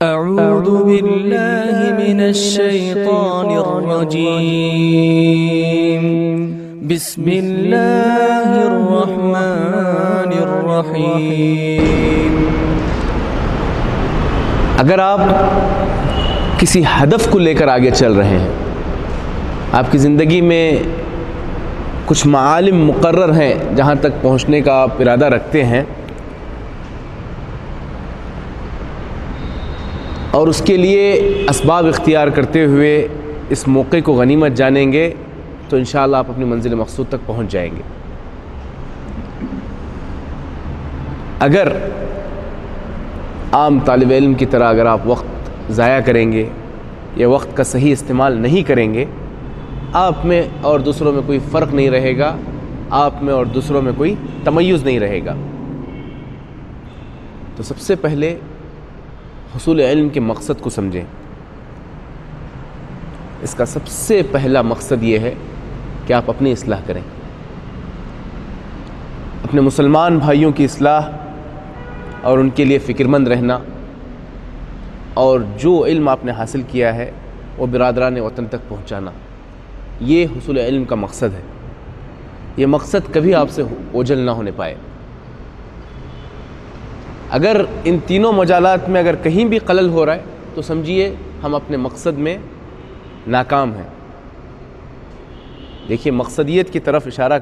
أعوذ بالله من الشيطان الرجيم بسم الله الرحمن الرحیم۔ اگر آپ کسی ہدف کو لے کر آگے چل رہے ہیں، آپ کی زندگی میں کچھ معالم مقرر ہیں جہاں تک پہنچنے کا آپ ارادہ رکھتے ہیں، اور اس کے لیے اسباب اختیار کرتے ہوئے اس موقع کو غنیمت جانیں گے تو انشاءاللہ آپ اپنی منزل مقصود تک پہنچ جائیں گے۔ اگر عام طالب علم کی طرح اگر آپ وقت ضائع کریں گے یا وقت کا صحیح استعمال نہیں کریں گے، آپ میں اور دوسروں میں کوئی فرق نہیں رہے گا، آپ میں اور دوسروں میں کوئی تمیز نہیں رہے گا۔ تو سب سے پہلے حصول علم کے مقصد کو سمجھیں۔ اس کا سب سے پہلا مقصد یہ ہے کہ آپ اپنی اصلاح کریں، اپنے مسلمان بھائیوں کی اصلاح اور ان کے لیے فکر مند رہنا، اور جو علم آپ نے حاصل کیا ہے وہ برادران وطن تک پہنچانا، یہ حصول علم کا مقصد ہے۔ یہ مقصد کبھی آپ سے اوجھل نہ ہونے پائے۔ اگر ان تینوں مجالات میں اگر کہیں بھی خلل ہو رہا ہے تو سمجھیے ہم اپنے مقصد میں ناکام ہیں۔ دیکھیے، مقصدیت کی طرف اشارہ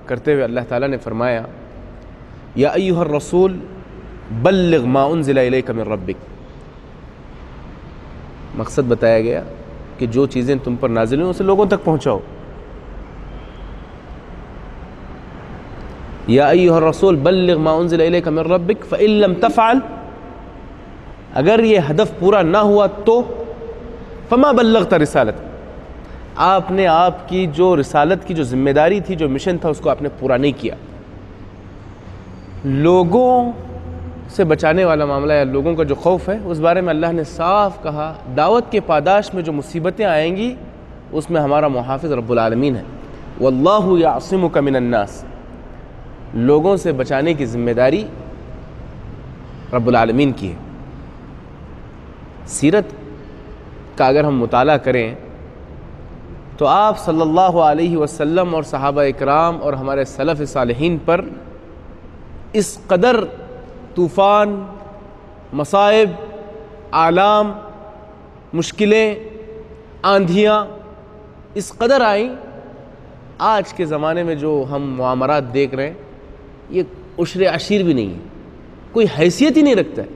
کرتے ہوئے اللہ تعالیٰ نے فرمایا، یا ایھا الرسول بلغ ما انزل الیک من ربک۔ مقصد بتایا گیا کہ جو چیزیں تم پر نازل ہوئی اسے لوگوں تک پہنچاؤ۔ یا ایھا الرسول بلغ ما انزل الیک من ربک فإن لم تفعل، اگر یہ ہدف پورا نہ ہوا تو فما بلغت رسالت، آپ نے آپ کی جو رسالت کی جو ذمہ داری تھی، جو مشن تھا، اس کو آپ نے پورا نہیں کیا۔ لوگوں سے بچانے والا معاملہ یا لوگوں کا جو خوف ہے، اس بارے میں اللہ نے صاف کہا، دعوت کے پاداش میں جو مصیبتیں آئیں گی اس میں ہمارا محافظ رب العالمین ہے۔ واللہ یعصمک من الناس، لوگوں سے بچانے کی ذمہ داری رب العالمین کی ہے۔ سیرت کا اگر ہم مطالعہ کریں تو آپ صلی اللہ علیہ وسلم اور صحابہ اکرام اور ہمارے سلف صالحین پر اس قدر طوفان، مصائب، آلام، مشکلیں، آندھیاں اس قدر آئیں، آج کے زمانے میں جو ہم معامرات دیکھ رہے ہیں یہ عشر عشیر بھی نہیں ہے، کوئی حیثیت ہی نہیں رکھتا ہے۔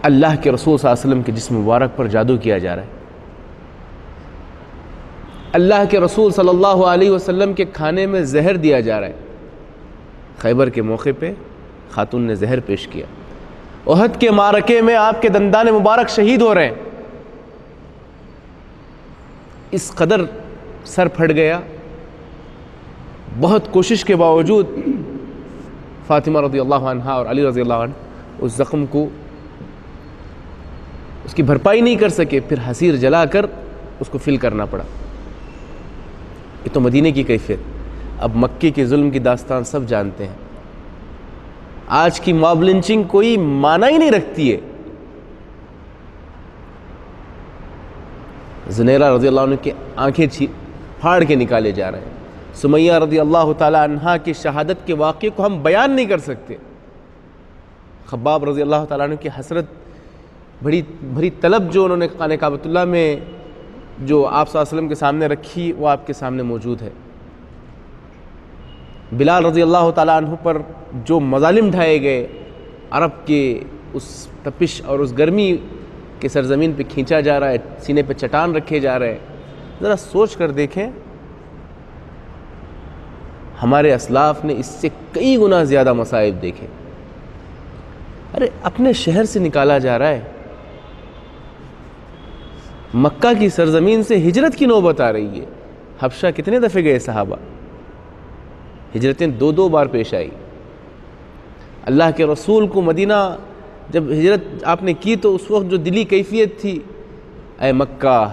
اللہ کے رسول صلی اللہ علیہ وسلم کے جسم مبارک پر جادو کیا جا رہا ہے، اللہ کے رسول صلی اللہ علیہ وسلم کے کھانے میں زہر دیا جا رہا ہے۔ خیبر کے موقع پہ خاتون نے زہر پیش کیا، احد کے معرکے میں آپ کے دندان مبارک شہید ہو رہے ہیں۔ اس قدر سر پھٹ گیا، بہت کوشش کے باوجود فاطمہ رضی اللہ عنہا اور علی رضی اللہ عنہ اس زخم کو اس کی بھرپائی نہیں کر سکے، پھر حسیر جلا کر اس کو فل کرنا پڑا۔ یہ تو مدینے کی کیفیت۔ اب مکے کے ظلم کی داستان سب جانتے ہیں۔ آج کی ماب لنچنگ کوئی معنی ہی نہیں رکھتی ہے۔ زنیرہ رضی اللہ عنہ کی آنکھیں پھاڑ کے نکالے جا رہے ہیں۔ سمیہ رضی اللہ تعالی عنہا کی شہادت کے واقعے کو ہم بیان نہیں کر سکتے۔ خباب رضی اللہ تعالیٰ عنہ کی حسرت بھری طلب جو انہوں نے خانہ کعبۃ اللہ میں جو آپ صلی اللہ علیہ وسلم کے سامنے رکھی، وہ آپ کے سامنے موجود ہے۔ بلال رضی اللہ تعالیٰ عنہ پر جو مظالم ڈھائے گئے، عرب کے اس تپش اور اس گرمی کے سرزمین پہ کھینچا جا رہا ہے، سینے پہ چٹان رکھے جا رہے ہیں، ذرا سوچ کر دیکھیں، ہمارے اسلاف نے اس سے کئی گنا زیادہ مصائب دیکھے۔ ارے اپنے شہر سے نکالا جا رہا ہے، مکہ کی سرزمین سے ہجرت کی نوبت آ رہی ہے۔ حبشہ کتنے دفعے گئے صحابہ؟ ہجرتیں دو بار پیش آئی۔ اللہ کے رسول کو مدینہ جب ہجرت آپ نے کی تو اس وقت جو دلی کیفیت تھی، اے مکہ،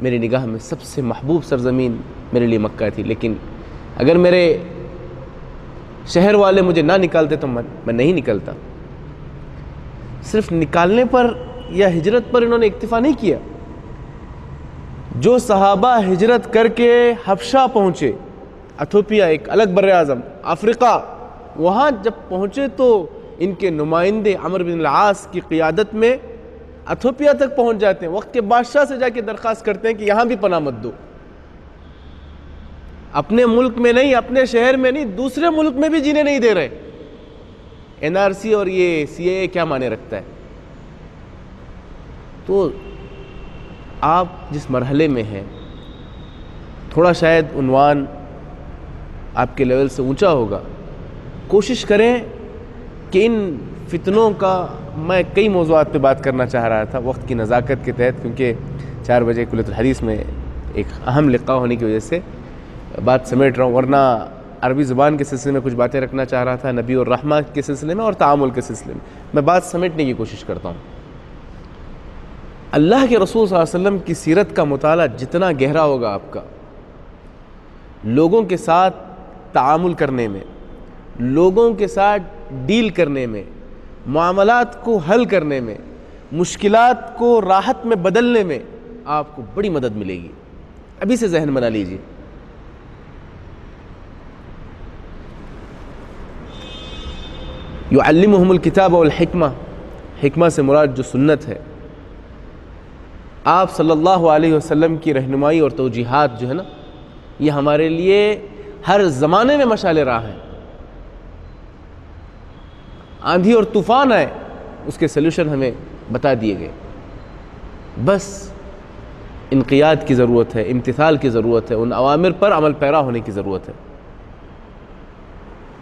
میری نگاہ میں سب سے محبوب سرزمین میرے لیے مکہ تھی، لیکن اگر میرے شہر والے مجھے نہ نکالتے تو میں نہیں نکلتا. صرف نکالنے پر یا ہجرت پر انہوں نے اکتفا نہیں کیا. جو صحابہ ہجرت کر کے حبشہ پہنچے، ایتھوپیا ایک الگ بر اعظم، افریقہ، وہاں جب پہنچے تو ان کے نمائندے عمرو بن العاص کی قیادت میں ایتھوپیا تک پہنچ جاتے ہیں. وقت کے بادشاہ سے جا کے درخواست کرتے ہیں کہ یہاں بھی پناہ مت دو. اپنے ملک میں نہیں، اپنے شہر میں نہیں، دوسرے ملک میں بھی جینے نہیں دے رہے. NRC اور یہ CAA کیا معنی رکھتا ہے؟ تو آپ جس مرحلے میں ہیں، تھوڑا شاید عنوان آپ کے لیول سے اونچا ہوگا. کوشش کریں کہ ان فتنوں کا، میں کئی موضوعات پہ بات کرنا چاہ رہا تھا وقت کی نزاکت کے تحت، کیونکہ 4 بجے کلیۃ الحدیث میں ایک اہم لقاء ہونے کی وجہ سے بات سمیٹ رہا ہوں، ورنہ عربی زبان کے سلسلے میں کچھ باتیں رکھنا چاہ رہا تھا، نبی اور رحمہ کے سلسلے میں اور تعامل کے سلسلے میں بات سمیٹنے کی کوشش کرتا ہوں. اللہ کے رسول صلی اللہ علیہ وسلم کی سیرت کا مطالعہ جتنا گہرا ہوگا آپ کا، لوگوں کے ساتھ تعامل کرنے میں، لوگوں کے ساتھ ڈیل کرنے میں، معاملات کو حل کرنے میں، مشکلات کو راحت میں بدلنے میں آپ کو بڑی مدد ملے گی. ابھی سے ذہن بنا لیجیے. یعلمہم الکتاب والحکمہ، حکمہ سے مراد جو سنت ہے، آپ صلی اللہ علیہ وسلم کی رہنمائی اور توجیہات جو ہے نا، یہ ہمارے لیے ہر زمانے میں مشعل راہ ہیں. آندھی اور طوفان آئے، اس کے سلوشن ہمیں بتا دیے گئے. بس انقیاد کی ضرورت ہے، امتثال کی ضرورت ہے، ان اوامر پر عمل پیرا ہونے کی ضرورت ہے.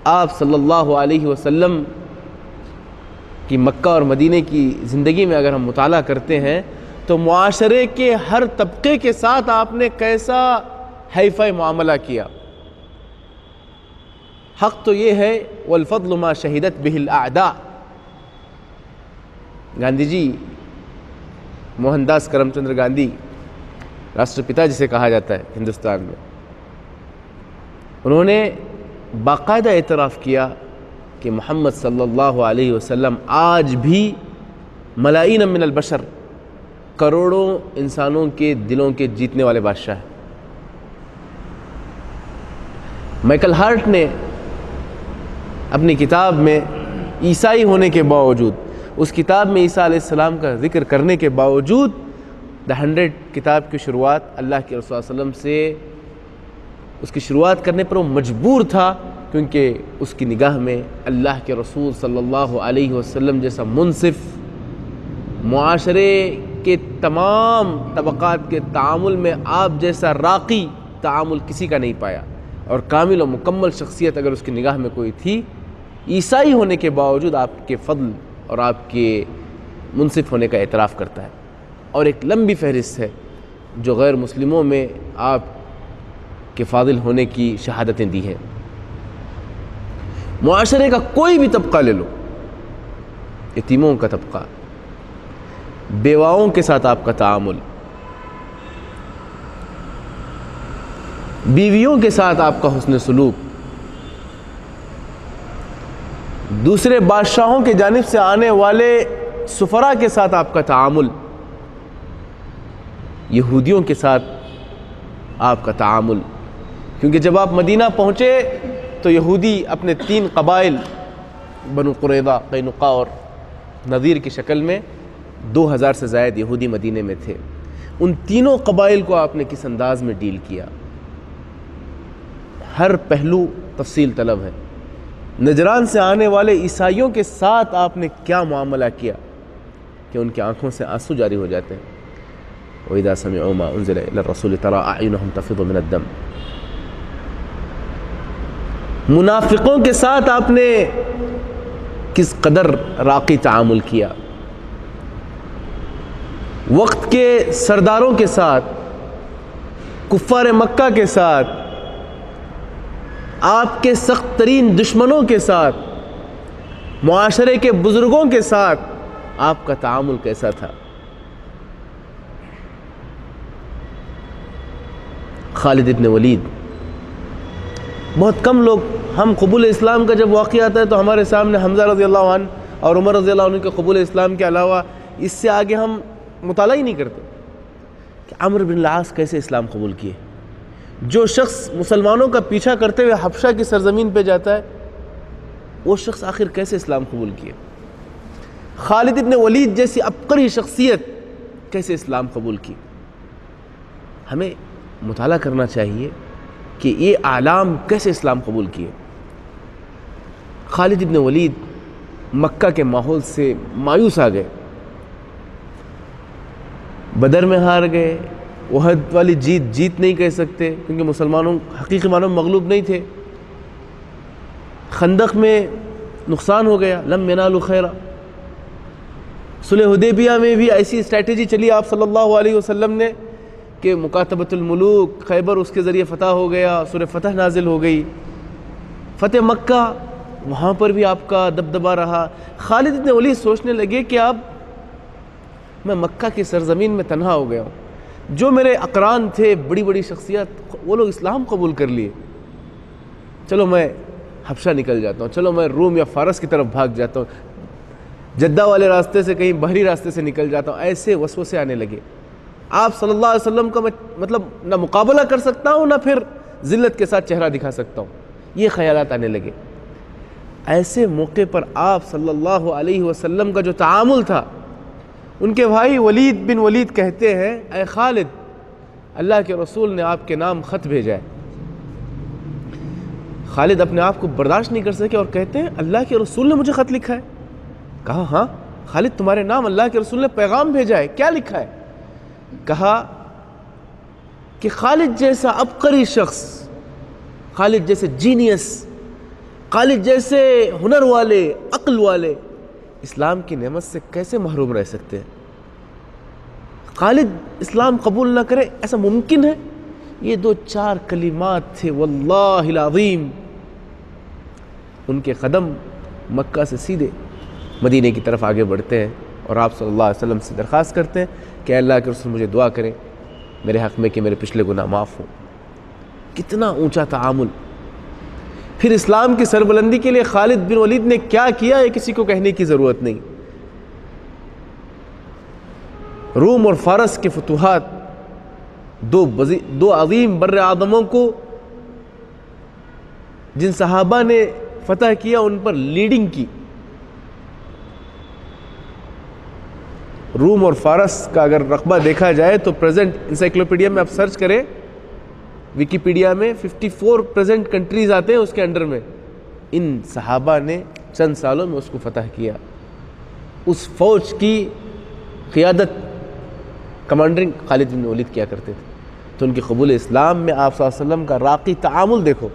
آپ صلی اللہ علیہ وسلم کی مکہ اور مدینہ کی زندگی میں اگر ہم مطالعہ کرتے ہیں تو معاشرے کے ہر طبقے کے ساتھ آپ نے کیسا ہیفائی معاملہ کیا. حق تو یہ ہے والفضل ما شہدت به الاعداء. گاندھی جی، موہن داس کرم چندر گاندھی، راشٹر پتا جسے کہا جاتا ہے ہندوستان میں، انہوں نے باقاعدہ اعتراف کیا کہ محمد صلی اللہ علیہ وسلم آج بھی ملائی من البشر، کروڑوں انسانوں کے دلوں کے جیتنے والے بادشاہ ہیں. مائیکل ہارٹ نے اپنی کتاب میں عیسائی ہونے کے باوجود، اس کتاب میں عیسیٰ علیہ السلام کا ذکر کرنے کے باوجود، دا 100 کتاب کی شروعات اللہ کے رسول صلی اللہ علیہ وسلم سے اس کی شروعات کرنے پر وہ مجبور تھا، کیونکہ اس کی نگاہ میں اللہ کے رسول صلی اللہ علیہ وسلم جیسا منصف، معاشرے کے تمام طبقات کے تعامل میں آپ جیسا راقی تعامل کسی کا نہیں پایا. اور کامل و مکمل شخصیت اگر اس کی نگاہ میں کوئی تھی، عیسائی ہونے کے باوجود آپ کے فضل اور آپ کے منصف ہونے کا اعتراف کرتا ہے. اور ایک لمبی فہرست ہے جو غیر مسلموں میں آپ کے فاضل ہونے کی شہادتیں دی ہیں. معاشرے کا کوئی بھی طبقہ لے لو، یتیموں کا طبقہ، بیواؤں کے ساتھ آپ کا تعامل، بیویوں کے ساتھ آپ کا حسن سلوک، دوسرے بادشاہوں کی جانب سے آنے والے سفراء کے ساتھ آپ کا تعامل، یہودیوں کے ساتھ آپ کا تعامل. کیونکہ جب آپ مدینہ پہنچے تو یہودی اپنے 3 قبائل بنو قریظہ، قینقاع اور نذیر کی شکل میں 2000 سے زائد یہودی مدینے میں تھے. ان تینوں قبائل کو آپ نے کس انداز میں ڈیل کیا، ہر پہلو تفصیل طلب ہے. نجران سے آنے والے عیسائیوں کے ساتھ آپ نے کیا معاملہ کیا کہ ان کی آنکھوں سے آنسو جاری ہو جاتے ہیں. وَإِذَا سَمِعُوا مَا أُنزِلَ إِلَى الرَّسُولِ تَرَىٰ أَعْيُنَهُمْ تَفِيضُ مِنَ الدَّمْعِ. منافقوں کے ساتھ آپ نے کس قدر راقی تعامل کیا. وقت کے سرداروں کے ساتھ، کفار مکہ کے ساتھ، آپ کے سخت ترین دشمنوں کے ساتھ، معاشرے کے بزرگوں کے ساتھ آپ کا تعامل کیسا تھا. خالد ابن ولید، بہت کم لوگ ہم قبول اسلام کا جب واقعہ آتا ہے تو ہمارے سامنے حمزہ رضی اللہ عنہ اور عمر رضی اللہ عنہ کے قبول اسلام کے علاوہ اس سے آگے ہم مطالعہ ہی نہیں کرتے کہ عمرو بن العاص کیسے اسلام قبول کیے. جو شخص مسلمانوں کا پیچھا کرتے ہوئے حبشہ کی سرزمین پہ جاتا ہے وہ شخص آخر کیسے اسلام قبول کیے. خالد ابن ولید جیسی عبقری شخصیت کیسے اسلام قبول کی. ہمیں مطالعہ کرنا چاہیے کہ یہ اعلام کیسے اسلام قبول کیے. خالد ابن ولید مکہ کے ماحول سے مایوس آ گئے, بدر میں ہار گئے, احد والی جیت نہیں کہہ سکتے کیونکہ مسلمانوں حقیقی معنوں میں مغلوب نہیں تھے, خندق میں نقصان ہو گیا, لم ینالوا خیرا. صلح حدیبیہ میں بھی ایسی اسٹریٹجی چلی آپ صلی اللہ علیہ وسلم نے کہ مکاتبۃ الملوک, خیبر اس کے ذریعے فتح ہو گیا, سورہ فتح نازل ہو گئی. فتح مکہ وہاں پر بھی آپ کا دبدبا رہا. خالد ابن ولید سوچنے لگے کہ اب میں مکہ کی سرزمین میں تنہا ہو گیا ہوں, جو میرے اقران تھے بڑی بڑی شخصیت وہ لوگ اسلام قبول کر لیے, چلو میں حبشہ نکل جاتا ہوں, چلو میں روم یا فارس کی طرف بھاگ جاتا ہوں, جدہ والے راستے سے کہیں بحری راستے سے نکل جاتا ہوں. ایسے وسوسے آنے لگے. آپ صلی اللہ علیہ وسلم کا میں مطلب نہ مقابلہ کر سکتا ہوں نہ پھر ذلت کے ساتھ چہرہ دکھا سکتا ہوں, یہ خیالات آنے لگے. ایسے موقع پر آپ صلی اللہ علیہ وسلم کا جو تعامل تھا, ان کے بھائی ولید بن ولید کہتے ہیں اے خالد, اللہ کے رسول نے آپ کے نام خط بھیجا ہے. خالد اپنے آپ کو برداشت نہیں کر سکے اور کہتے ہیں اللہ کے رسول نے مجھے خط لکھا ہے. کہا ہاں خالد تمہارے نام اللہ کے رسول نے پیغام بھیجا ہے, کیا لکھا ہے؟ کہا کہ خالد جیسا عبقری شخص, خالد جیسے جینیس, خالد جیسے ہنر والے, عقل والے اسلام کی نعمت سے کیسے محروم رہ سکتے ہیں؟ خالد اسلام قبول نہ کرے, ایسا ممکن ہے؟ یہ 2-4 کلمات تھے واللہ العظیم. ان کے قدم مکہ سے سیدھے مدینے کی طرف آگے بڑھتے ہیں اور آپ صلی اللہ علیہ وسلم سے درخواست کرتے ہیں کہ اللہ کے رسول مجھے دعا کریں میرے حق میں کہ میرے پچھلے گناہ معاف ہوں. کتنا اونچا تعامل. پھر اسلام کی سربلندی کے لیے خالد بن ولید نے کیا کیا یہ کسی کو کہنے کی ضرورت نہیں. روم اور فارس کے فتوحات, دو عظیم بر اعظموں کو جن صحابہ نے فتح کیا ان پر لیڈنگ کی. روم اور فارس کا اگر رقبہ دیکھا جائے تو پریزنٹ انسائکلوپیڈیا میں آپ سرچ کریں, ویکیپیڈیا میں 54 پریزنٹ کنٹریز آتے ہیں اس کے انڈر میں. ان صحابہ نے چند سالوں میں اس کو فتح کیا. اس فوج کی قیادت کمانڈرنگ خالد بن ولید کیا کرتے تھے. تو ان کی قبول اسلام میں آپ صلی اللہ علیہ وسلم کا راقی تعامل دیکھو.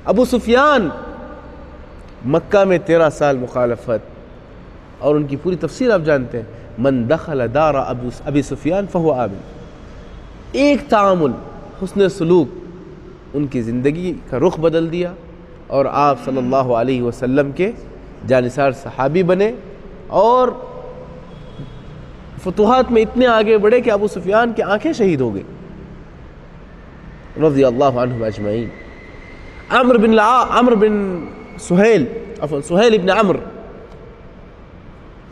ابو سفیان مکہ میں 13 سال مخالفت, اور ان کی پوری تفسیر آپ جانتے ہیں, من دخل دار ابی سفیان فہو آمن. ایک تعامل, حسن سلوک ان کی زندگی کا رخ بدل دیا اور آپ صلی اللہ علیہ وسلم کے جانثار صحابی بنے اور فتوحات میں اتنے آگے بڑھے کہ ابو سفیان کی آنکھیں شہید ہو گئی رضی اللہ عنہم اجمعین. عمرو بن سہیل ابن عمرو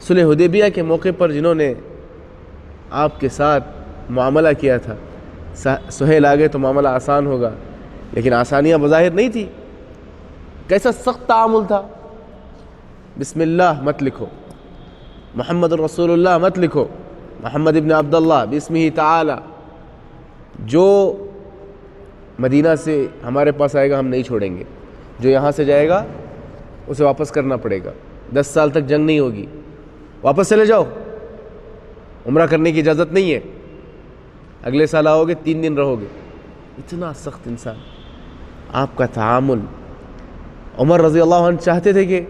صلح حدیبیہ کے موقع پر جنہوں نے آپ کے ساتھ معاملہ کیا تھا, سہیل آگے تو معاملہ آسان ہوگا, لیکن آسانیاں بظاہر نہیں تھی. کیسا سخت تعامل تھا. بسم اللہ مت لکھو, محمد الرسول اللہ مت لکھو, محمد ابن عبداللہ باسمہ تعالی. جو مدینہ سے ہمارے پاس آئے گا ہم نہیں چھوڑیں گے, جو یہاں سے جائے گا اسے واپس کرنا پڑے گا, 10 سال تک جنگ نہیں ہوگی, واپس چلے جاؤ, عمرہ کرنے کی اجازت نہیں ہے, اگلے سال آؤ گے 3 دن رہو گے. اتنا سخت انسان. آپ کا تعامل. عمر رضی اللہ عنہ چاہتے تھے کہ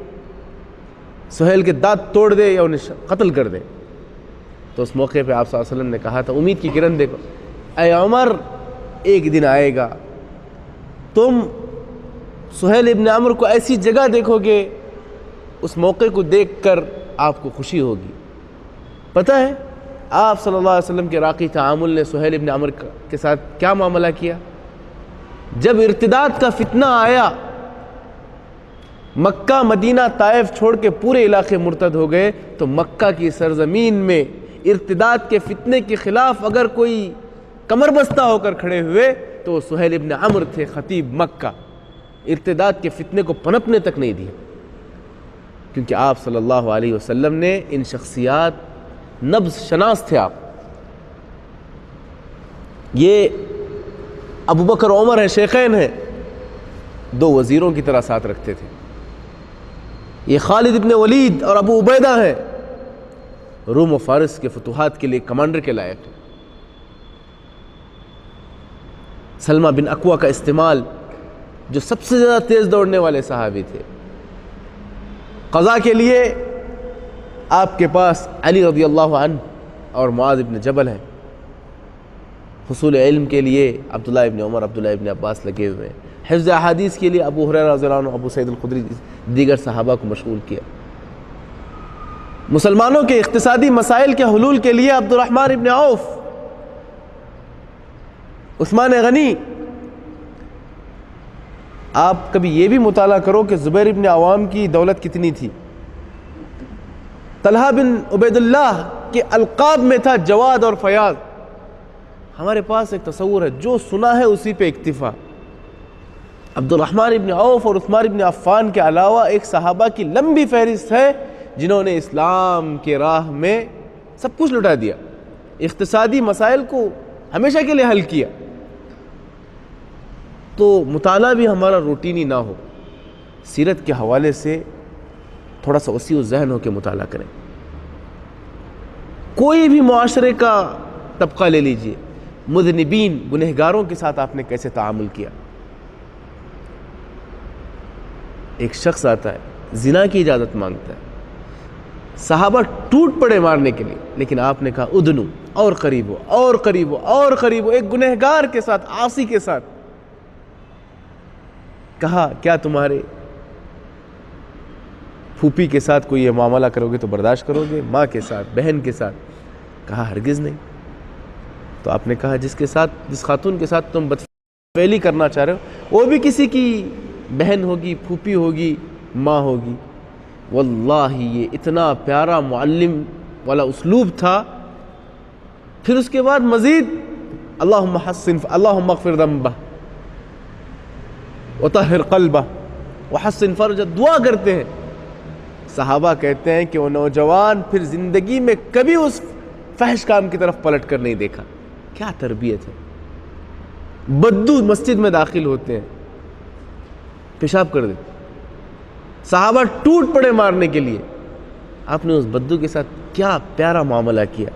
سہیل کے دانت توڑ دے یا انہیں قتل کر دے, تو اس موقع پہ آپ صلی اللہ علیہ وسلم نے کہا تھا, امید کی کرن دیکھو, اے عمر ایک دن آئے گا تم سہیل ابن عمرو کو ایسی جگہ دیکھو گے اس موقع کو دیکھ کر آپ کو خوشی ہوگی. پتہ ہے آپ صلی اللہ علیہ وسلم کے راقی تعامل نے سہیل ابن عمرو کے ساتھ کیا معاملہ کیا؟ جب ارتداد کا فتنہ آیا مکہ مدینہ طائف چھوڑ کے پورے علاقے مرتد ہو گئے، تو مکہ کی سرزمین میں ارتداد کے فتنے کے خلاف اگر کوئی کمر بستہ ہو کر کھڑے ہوئے تو وہ سہیل ابن عمرو تھے، خطیب مکہ۔ ارتداد کے فتنے کو پنپنے تک نہیں دیا، کیونکہ آپ صلی اللہ علیہ وسلم نے ان شخصیات نبض شناس تھے آپ۔ یہ ابو بکر عمر ہیں، شیخین ہیں، دو وزیروں کی طرح ساتھ رکھتے تھے۔ یہ خالد ابن ولید اور ابو عبیدہ ہیں، روم و فارس کے فتوحات کے لیے کمانڈر کے لائق ہیں۔ سلمہ بن اکوع کا استعمال، جو سب سے زیادہ تیز دوڑنے والے صحابی تھے۔ قضاء کے لیے آپ کے پاس علی رضی اللہ عنہ اور معاذ ابن جبل ہیں، حصول علم کے لیے عبداللہ ابن عمر، عبداللہ ابن عباس لگے ہوئے ہیں، حفظ احادیث کے لیے ابو ہریرہ رضی اللہ عنہ، ابو سعید الخدری، دیگر صحابہ کو مشغول کیا۔ مسلمانوں کے اقتصادی مسائل کے حلول کے لیے عبد الرحمن ابن عوف، عثمان غنی۔ آپ کبھی یہ بھی مطالعہ کرو کہ زبیر ابن عوام کی دولت کتنی تھی۔ طلحہ بن عبید اللہ کے القاب میں تھا جواد اور فیاض۔ ہمارے پاس ایک تصور ہے، جو سنا ہے اسی پہ اکتفا۔ عبد الرحمن ابن عوف اور عثمان ابن عفان کے علاوہ ایک صحابہ کی لمبی فہرست ہے جنہوں نے اسلام کے راہ میں سب کچھ لٹا دیا، اقتصادی مسائل کو ہمیشہ کے لیے حل کیا۔ تو مطالعہ بھی ہمارا روٹینی نہ ہو، سیرت کے حوالے سے تھوڑا سا وسیع ذہن ہو کے مطالعہ کریں۔ کوئی بھی معاشرے کا طبقہ لے لیجئے، مذنبین، گنہگاروں کے ساتھ آپ نے کیسے تعامل کیا۔ ایک شخص آتا ہے، زنا کی اجازت مانگتا ہے، صحابہ ٹوٹ پڑے مارنے کے لیے، لیکن آپ نے کہا ادنو، اور قریب ہو، اور قریب ہو، اور قریب ہو۔ ایک گنہگار کے ساتھ، عاصی کے ساتھ کہا کیا تمہارے پھوپھی کے ساتھ کوئی یہ معاملہ کرو گے تو برداشت کرو گے؟ ماں کے ساتھ، بہن کے ساتھ؟ کہا ہرگز نہیں۔ تو آپ نے کہا جس خاتون کے ساتھ تم بدفعلی کرنا چاہ رہے ہو وہ بھی کسی کی بہن ہوگی، پھوپھی ہوگی، ماں ہوگی۔ واللہ یہ اتنا پیارا معلم والا اسلوب تھا۔ پھر اس کے بعد مزید اللہم اغفر ذنبہ وطہر قلبہ وحسن فرجہ، دعا کرتے ہیں۔ صحابہ کہتے ہیں کہ وہ نوجوان پھر زندگی میں کبھی اس فحش کام کی طرف پلٹ کر نہیں دیکھا۔ کیا تربیت ہے! بدو مسجد میں داخل ہوتے ہیں، پیشاب کر دیتے، صحابہ ٹوٹ پڑے مارنے کے لیے، آپ نے اس بدو کے ساتھ کیا پیارا معاملہ کیا۔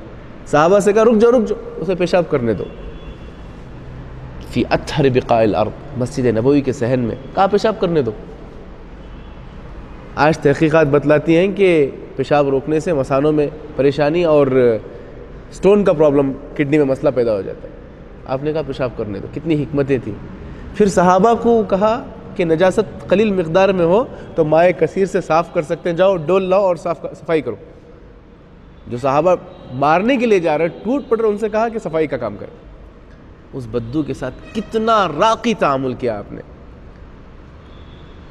صحابہ سے کہا رک جاؤ، اسے پیشاب کرنے دو۔ فی اطہر بقاع الارض، مسجد نبوی کے صحن میں، کہا پیشاب کرنے دو۔ آج تحقیقات بتلاتی ہیں کہ پیشاب روکنے سے مثانوں میں پریشانی اور سٹون کا پرابلم، کڈنی میں مسئلہ پیدا ہو جاتا ہے۔ آپ نے کہا پیشاب کرنے دو۔ کتنی حکمتیں تھیں۔ پھر صحابہ کو کہا کہ نجاست قلیل مقدار میں ہو تو مائع کثیر سے صاف کر سکتے ہیں، جاؤ ڈول لاؤ اور صفائی کرو۔ جو صحابہ مارنے کے لیے جا رہے ہیں، ٹوٹ پڑ رہے، ان سے کہا کہ صفائی کا کام کریں۔ اس بدو کے ساتھ کتنا راقی تعامل کیا آپ نے۔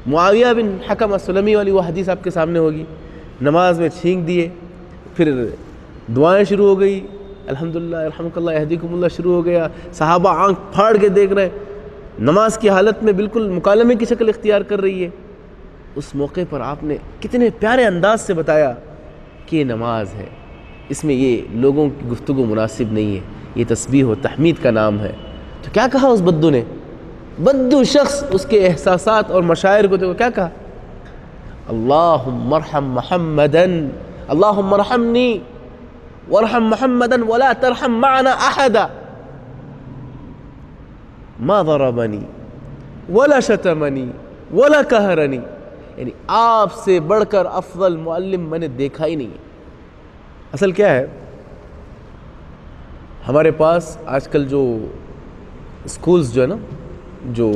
معاویہ بن حکم السلمی والی وہ حدیث آپ کے سامنے ہوگی، نماز میں چھینک دیے، پھر دعائیں شروع ہو گئی، الحمدللہ الحمد اللہ یہدیکم اللہ شروع ہو گیا، صحابہ آنکھ پھاڑ کے دیکھ رہے ہیں، نماز کی حالت میں بالکل مکالمے کی شکل اختیار کر رہی ہے۔ اس موقع پر آپ نے کتنے پیارے انداز سے بتایا کہ یہ نماز ہے، اس میں یہ لوگوں کی گفتگو مناسب نہیں ہے، یہ تسبیح و تحمید کا نام ہے۔ تو کیا کہا اس بدو نے؟ بدو شخص، اس کے احساسات اور مشاعر کو دیکھو، کیا کہا؟ اللہم ارحم محمدا، اللہم ارحمنی وارحم محمدا ولا ترحم معنا احدا، ما ضربنی ولا شتمنی ولا قہرنی۔ یعنی آپ سے بڑھ کر افضل معلم میں نے دیکھا ہی نہیں ہے۔ اصل کیا ہے، ہمارے پاس آج کل جو اسکولز جو ہے نا، جو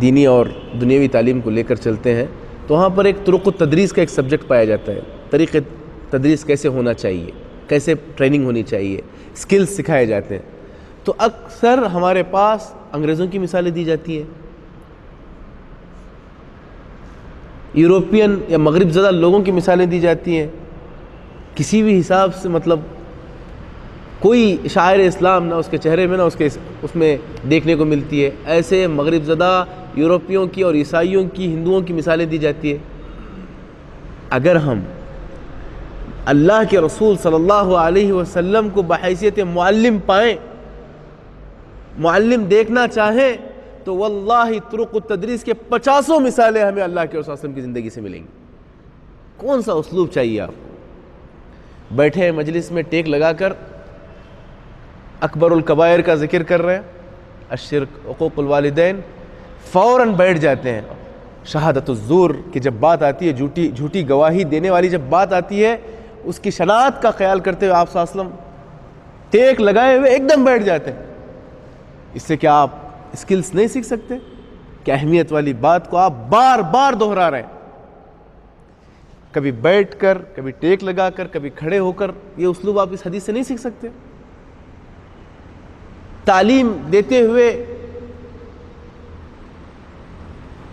دینی اور دنیاوی تعلیم کو لے کر چلتے ہیں، تو وہاں پر ایک طرق التدریس کا ایک سبجیکٹ پایا جاتا ہے۔ طریقے تدریس کیسے ہونا چاہیے، کیسے ٹریننگ ہونی چاہیے، سکلز سکھائے جاتے ہیں۔ تو اکثر ہمارے پاس انگریزوں کی مثالیں دی جاتی ہیں، یورپین یا مغرب زدہ لوگوں کی مثالیں دی جاتی ہیں، کسی بھی حساب سے مطلب کوئی شاعر اسلام نہ اس کے چہرے میں نہ اس میں دیکھنے کو ملتی ہے. ایسے مغرب زدہ یورپیوں کی اور عیسائیوں کی، ہندوؤں کی مثالیں دی جاتی ہے. اگر ہم اللہ کے رسول صلی اللہ علیہ وسلم کو بحیثیت معلم پائیں، معلم دیکھنا چاہیں، تو واللہ طرق التدریس کے 50 مثالیں ہمیں اللہ کے رسول صلی اللہ علیہ وسلم کی زندگی سے ملیں گی. کون سا اسلوب چاہیے آپ؟ بیٹھے ہیں مجلس میں ٹیک لگا کر اکبر الکبائر کا ذکر کر رہے ہیں، الشرک، عقوق الوالدین، فوراً بیٹھ جاتے ہیں. شہادت الزور کی جب بات آتی ہے، جھوٹی گواہی دینے والی جب بات آتی ہے، اس کی شناعت کا خیال کرتے ہوئے آپ صلی اللہ علیہ وسلم ٹیک لگائے ہوئے ایک دم بیٹھ جاتے ہیں. اس سے کیا آپ اسکلز نہیں سیکھ سکتے؟ کہ اہمیت والی بات کو آپ بار بار دہرا رہے ہیں، کبھی بیٹھ کر، کبھی ٹیک لگا کر، کبھی کھڑے ہو کر. یہ اسلوب آپ اس حدیث سے نہیں سیکھ سکتے؟ تعلیم دیتے ہوئے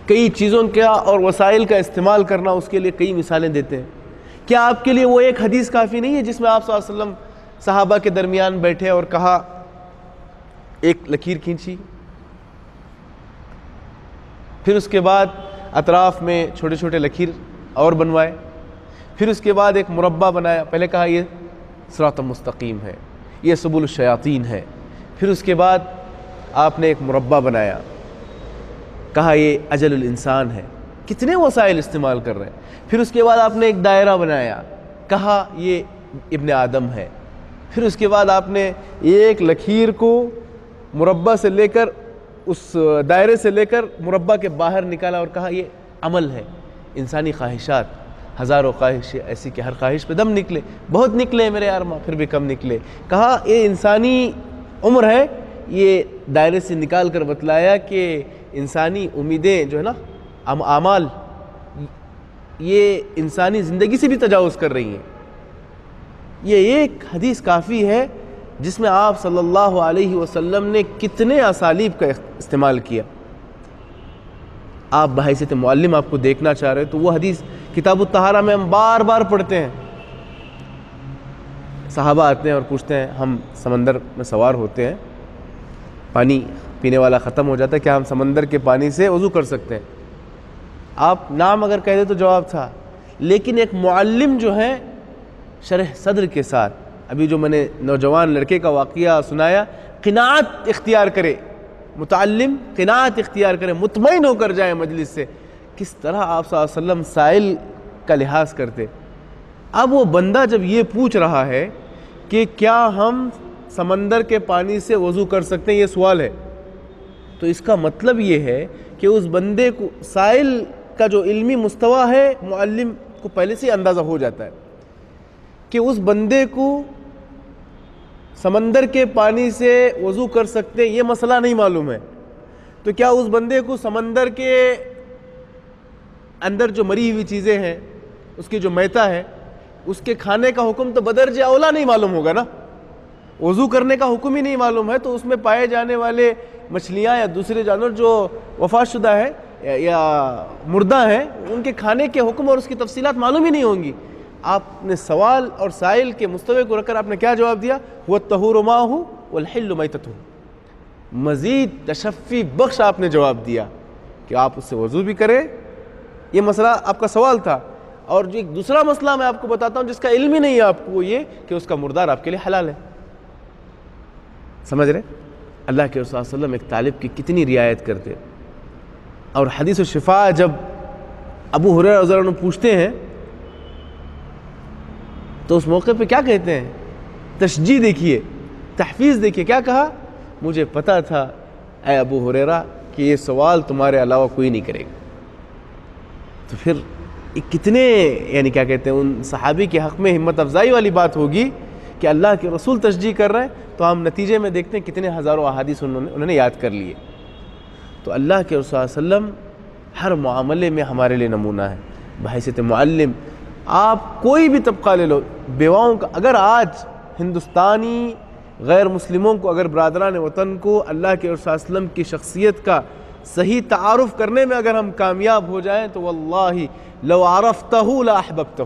کئی چیزوں کا اور وسائل کا استعمال کرنا، اس کے لیے کئی مثالیں دیتے ہیں. کیا آپ کے لیے وہ ایک حدیث کافی نہیں ہے جس میں آپ صلی اللہ علیہ وسلم صحابہ کے درمیان بیٹھے اور کہا، ایک لکیر کھینچی، پھر اس کے بعد اطراف میں چھوٹے چھوٹے لکیر اور بنوائے، پھر اس کے بعد ایک مربع بنایا. پہلے کہا یہ صراط مستقیم ہے، یہ سبل الشیاطین ہے. پھر اس کے بعد آپ نے ایک مربع بنایا، کہا یہ اجل الانسان ہے. کتنے وسائل استعمال کر رہے ہیں. پھر اس کے بعد آپ نے ایک دائرہ بنایا، کہا یہ ابن آدم ہے. پھر اس کے بعد آپ نے ایک لکیر کو مربع سے لے کر، اس دائرے سے لے کر مربع کے باہر نکالا اور کہا یہ عمل ہے، انسانی خواہشات. ہزاروں خواہشیں ایسی کہ ہر خواہش پہ دم نکلے، بہت نکلے میرے ارما پھر بھی کم نکلے. کہا یہ انسانی عمر ہے. یہ دائرے سے نکال کر بتلایا کہ انسانی امیدیں جو ہے نا، اعمال، یہ انسانی زندگی سے بھی تجاوز کر رہی ہیں. یہ ایک حدیث کافی ہے جس میں آپ صلی اللہ علیہ وسلم نے کتنے اسالیب کا استعمال کیا. آپ بحیثیت معلم آپ کو دیکھنا چاہ رہے تو وہ حدیث کتاب الطہارہ میں ہم بار بار پڑھتے ہیں. صحابہ آتے ہیں اور پوچھتے ہیں، ہم سمندر میں سوار ہوتے ہیں، پانی پینے والا ختم ہو جاتا ہے، کیا ہم سمندر کے پانی سے وضو کر سکتے ہیں؟ آپ نام اگر کہہ دے تو جواب تھا. لیکن ایک معلم جو ہے شرح صدر کے ساتھ، ابھی جو میں نے نوجوان لڑکے کا واقعہ سنایا، قناعت اختیار کرے، متعلم قناعت اختیار کرے، مطمئن ہو کر جائے مجلس سے. کس طرح آپ صلی اللہ علیہ وسلم سائل کا لحاظ کرتے. اب وہ بندہ جب یہ پوچھ رہا ہے کہ کیا ہم سمندر کے پانی سے وضو کر سکتے ہیں، یہ سوال ہے، تو اس کا مطلب یہ ہے کہ اس بندے کو سائل کا جو علمی مستوی ہے، معلم کو پہلے سے اندازہ ہو جاتا ہے کہ اس بندے کو سمندر کے پانی سے وضو کر سکتے ہیں، یہ مسئلہ نہیں معلوم ہے. تو کیا اس بندے کو سمندر کے اندر جو مری ہوئی چیزیں ہیں، اس کی جو میتا ہے، اس کے کھانے کا حکم تو بدرجہ اولا نہیں معلوم ہوگا نا. وضو کرنے کا حکم ہی نہیں معلوم ہے تو اس میں پائے جانے والے مچھلیاں یا دوسرے جانور جو وفات شدہ ہے یا مردہ ہیں، ان کے کھانے کے حکم اور اس کی تفصیلات معلوم ہی نہیں ہوں گی. آپ نے سوال اور سائل کے مستوی کو رکھ کر آپ نے کیا جواب دیا؟ وَالطَّهُورُ مَاءُهُ وَالْحِلُّ مَيْتَتُهُ. مزید تشفی بخش آپ نے جواب دیا کہ آپ اس سے وضو بھی کریں. یہ مسئلہ آپ کا سوال تھا. اور جو ایک دوسرا مسئلہ میں آپ کو بتاتا ہوں جس کا علم ہی نہیں ہے آپ کو، وہ یہ کہ اس کا مردار آپ کے لیے حلال ہے. سمجھ رہے؟ اللہ کے رسول صلی اللہ علیہ وسلم ایک طالب کی کتنی رعایت کرتے. اور حدیث الشفاء جب ابو ہریرہ رضی اللہ عنہ پوچھتے ہیں تو اس موقع پہ کیا کہتے ہیں؟ تشجیع دیکھیے، تحفیظ دیکھیے. کیا کہا؟ مجھے پتا تھا اے ابو ہریرہ کہ یہ سوال تمہارے علاوہ کوئی نہیں کرے گا. تو پھر کتنے یعنی کیا کہتے ہیں، ان صحابی کے حق میں ہمت افزائی والی بات ہوگی کہ اللہ کے رسول تشجیع کر رہے ہیں، تو ہم نتیجے میں دیکھتے ہیں کتنے ہزاروں احادیث انہوں نے یاد کر لیے. تو اللہ کے رسول صلی اللہ علیہ وسلم ہر معاملے میں ہمارے لیے نمونہ ہے. بحیثیت معلم آپ کوئی بھی طبقہ لے لو، بیواؤں کا، اگر آج ہندوستانی غیر مسلموں کو، اگر برادران وطن کو اللہ کے رسول صلی اللہ علیہ وسلم کی شخصیت کا صحیح تعارف کرنے میں اگر ہم کامیاب ہو جائیں تو واللہ لو عرفتہ لاحببتہ،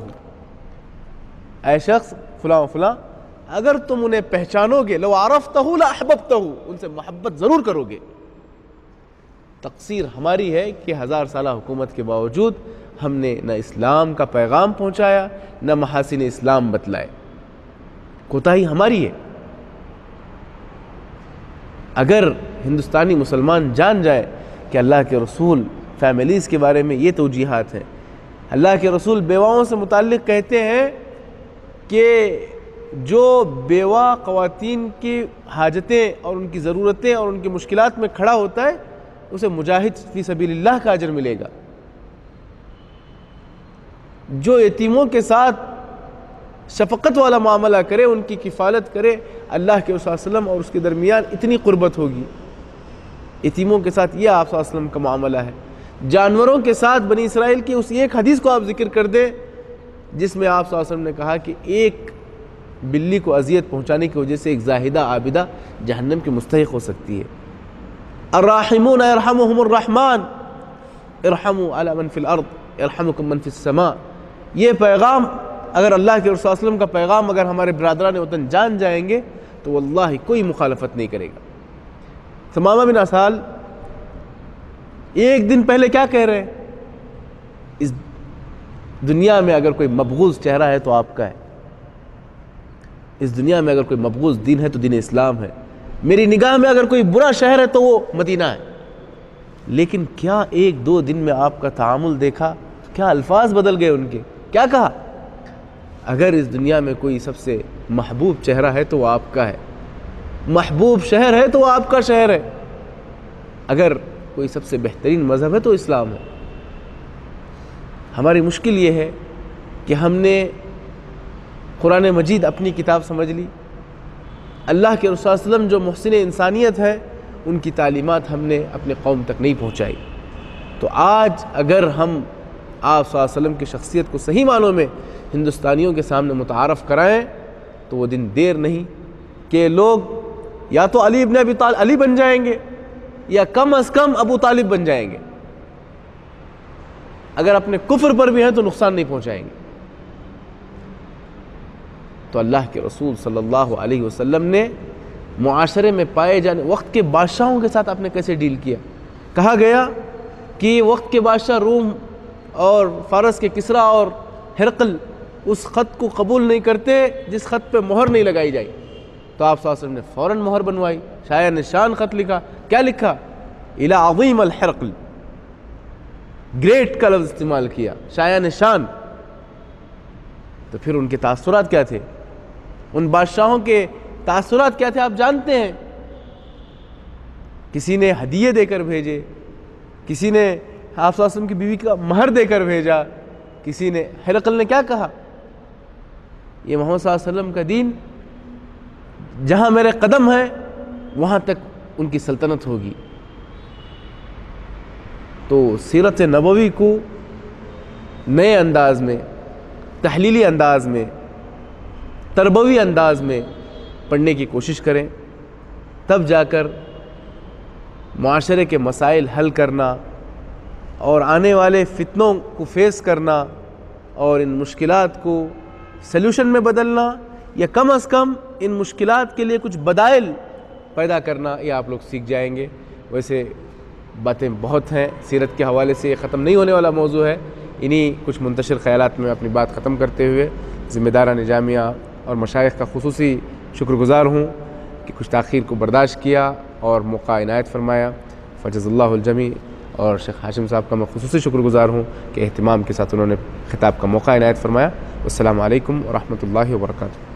اے شخص فلاں فلاں، اگر تم انہیں پہچانو گے، لو عرفتہ لاحببتہ، ان سے محبت ضرور کرو گے۔ تقصیر ہماری ہے کہ 1000 سالہ حکومت کے باوجود ہم نے نہ اسلام کا پیغام پہنچایا، نہ محاسن اسلام بتلائے۔ کوتاہی ہماری ہے۔ اگر ہندوستانی مسلمان جان جائے کہ اللہ کے رسول فیملیز کے بارے میں یہ توجیہات ہیں، اللہ کے رسول بیواؤں سے متعلق کہتے ہیں کہ جو بیوہ خواتین کی حاجتیں اور ان کی ضرورتیں اور ان کی مشکلات میں کھڑا ہوتا ہے، اسے مجاہد فی سبیل اللہ کا اجر ملے گا۔ جو یتیموں کے ساتھ شفقت والا معاملہ کرے، ان کی کفالت کرے، اللہ کے رسول صلی اللہ علیہ وسلم اور اس کے درمیان اتنی قربت ہوگی۔ یتیموں کے ساتھ یہ آپ صلی اللہ علیہ وسلم کا معاملہ ہے۔ جانوروں کے ساتھ بنی اسرائیل کی اس ایک حدیث کو آپ ذکر کر دیں جس میں آپ صلی اللہ علیہ وسلم نے کہا کہ ایک بلی کو اذیت پہنچانے کی وجہ سے ایک زاہدہ عابدہ جہنم کی مستحق ہو سکتی ہے۔ الراحمون یرحمہم الرحمن ارحموا علی من فی الارض یرحمکم من فی السماء۔ یہ پیغام اگر اللہ کے رسول صلی اللہ علیہ وسلم کا پیغام اگر ہمارے برادران وطن جان جائیں گے تو واللہ کوئی مخالفت نہیں کرے گا۔ ثمامہ بن اسال ایک دن پہلے کیا کہہ رہے ہیں؟ اس دنیا میں اگر کوئی مبغوض چہرہ ہے تو آپ کا ہے، اس دنیا میں اگر کوئی مبغوض دین ہے تو دین اسلام ہے، میری نگاہ میں اگر کوئی برا شہر ہے تو وہ مدینہ ہے۔ لیکن کیا ایک دو دن میں آپ کا تعامل دیکھا، کیا الفاظ بدل گئے ان کے؟ کیا کہا؟ اگر اس دنیا میں کوئی سب سے محبوب چہرہ ہے تو وہ آپ کا ہے، محبوب شہر ہے تو وہ آپ کا شہر ہے، اگر کوئی سب سے بہترین مذہب ہے تو اسلام ہے۔ ہماری مشکل یہ ہے کہ ہم نے قرآن مجید اپنی کتاب سمجھ لی، اللہ کے رسول صلی اللہ علیہ وسلم جو محسن انسانیت ہے ان کی تعلیمات ہم نے اپنے قوم تک نہیں پہنچائی۔ تو آج اگر ہم آپ صلی اللہ علیہ وسلم کی شخصیت کو صحیح معنوں میں ہندوستانیوں کے سامنے متعارف کرائیں تو وہ دن دیر نہیں کہ لوگ یا تو علی ابن ابی طالب علی بن جائیں گے یا کم از کم ابو طالب بن جائیں گے۔ اگر اپنے کفر پر بھی ہیں تو نقصان نہیں پہنچائیں گے۔ تو اللہ کے رسول صلی اللہ علیہ وسلم نے معاشرے میں پائے جانے وقت کے بادشاہوں کے ساتھ آپ نے کیسے ڈیل کیا؟ کہا گیا کہ وقت کے بادشاہ روم اور فارس کے کسریٰ اور ہرقل اس خط کو قبول نہیں کرتے جس خط پہ مہر نہیں لگائی جائے، تو آپ صلی اللہ علیہ وسلم نے فوراً مہر بنوائی، شایع نشان خط لکھا۔ کیا لکھا؟ الی عظیم الحرقل، گریٹ کا لفظ استعمال کیا، شایع نشان۔ تو پھر ان کے تاثرات کیا تھے؟ ان بادشاہوں کے تاثرات کیا تھے آپ جانتے ہیں؟ کسی نے ہدیے دے کر بھیجے، کسی نے آپ صلی اللہ علیہ وسلم کی بیوی کا مہر دے کر بھیجا، کسی نے ہرقل نے کیا کہا؟ یہ محمد صلی اللہ علیہ وسلم کا دین جہاں میرے قدم ہیں وہاں تک ان کی سلطنت ہوگی۔ تو سیرت نبوی کو نئے انداز میں، تحلیلی انداز میں، تربوی انداز میں پڑھنے کی کوشش کریں، تب جا کر معاشرے کے مسائل حل کرنا اور آنے والے فتنوں کو فیس کرنا اور ان مشکلات کو سلوشن میں بدلنا یا کم از کم ان مشکلات کے لیے کچھ بدائل پیدا کرنا، یہ آپ لوگ سیکھ جائیں گے۔ ویسے باتیں بہت ہیں سیرت کے حوالے سے، یہ ختم نہیں ہونے والا موضوع ہے۔ انہی کچھ منتشر خیالات میں اپنی بات ختم کرتے ہوئے ذمہ داران جامعہ اور مشائخ کا خصوصی شکر گزار ہوں کہ کچھ تاخیر کو برداشت کیا اور موقع عنایت فرمایا۔ فجزا اللہ الجمیع، اور شیخ ہاشم صاحب کا میں خصوصی شکر گزار ہوں کہ اہتمام کے ساتھ انہوں نے خطاب کا موقع عنایت فرمایا۔ السلام علیکم ورحمۃ اللہ وبرکاتہ۔